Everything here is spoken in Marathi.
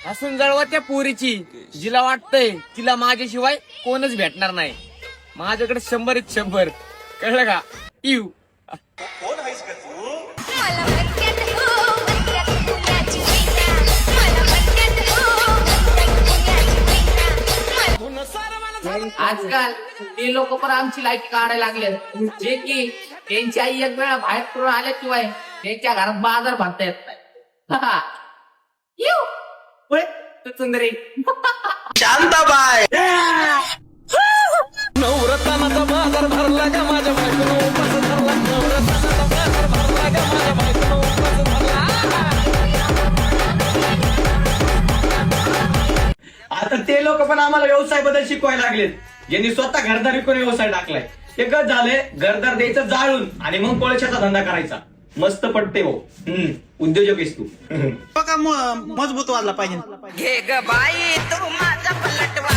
हसून जळवा त्या पोरीची जिला वाटतंय तिला माझ्याशिवाय कोणच भेटणार नाही. माझ्याकडे 100 कळलं का? यू कोण आहेस का तू? मला म्हणतात हो म्हणतात पुण्याची मैना मला म्हणतात हो म्हणतात पुण्याची मैना आजकाल ते लोक पण आमची लाईट काढायला लागले, जे की त्यांची आई एक वेळा बाहेर करून आल्याशिवाय त्यांच्या घरात बाजार भरता येत नाही. येऊ होय, तू सुंदरी. शांताबाई नवरत्नाचा बाजार भरला का माझ्या बायकोनं उपास धरला. नवरत्नाचा बाजार भरला का माझ्या बायकोनं उपास धरला. आता ते लोक पण आम्हाला व्यवसाय बद्दल शिकवायला लागलेत, ज्यांनी स्वतः घरदार विकून व्यवसाय टाकलाय. एकच झालंय, घरदार द्यायचं जाळून आणि मग कोळशाचा धंदा करायचा. मस्त पटते भाऊ. उद्योजक आहेस तू. बघा मजबूत वाढला पाहिजे. घे ग बाई तू माझा पलटवा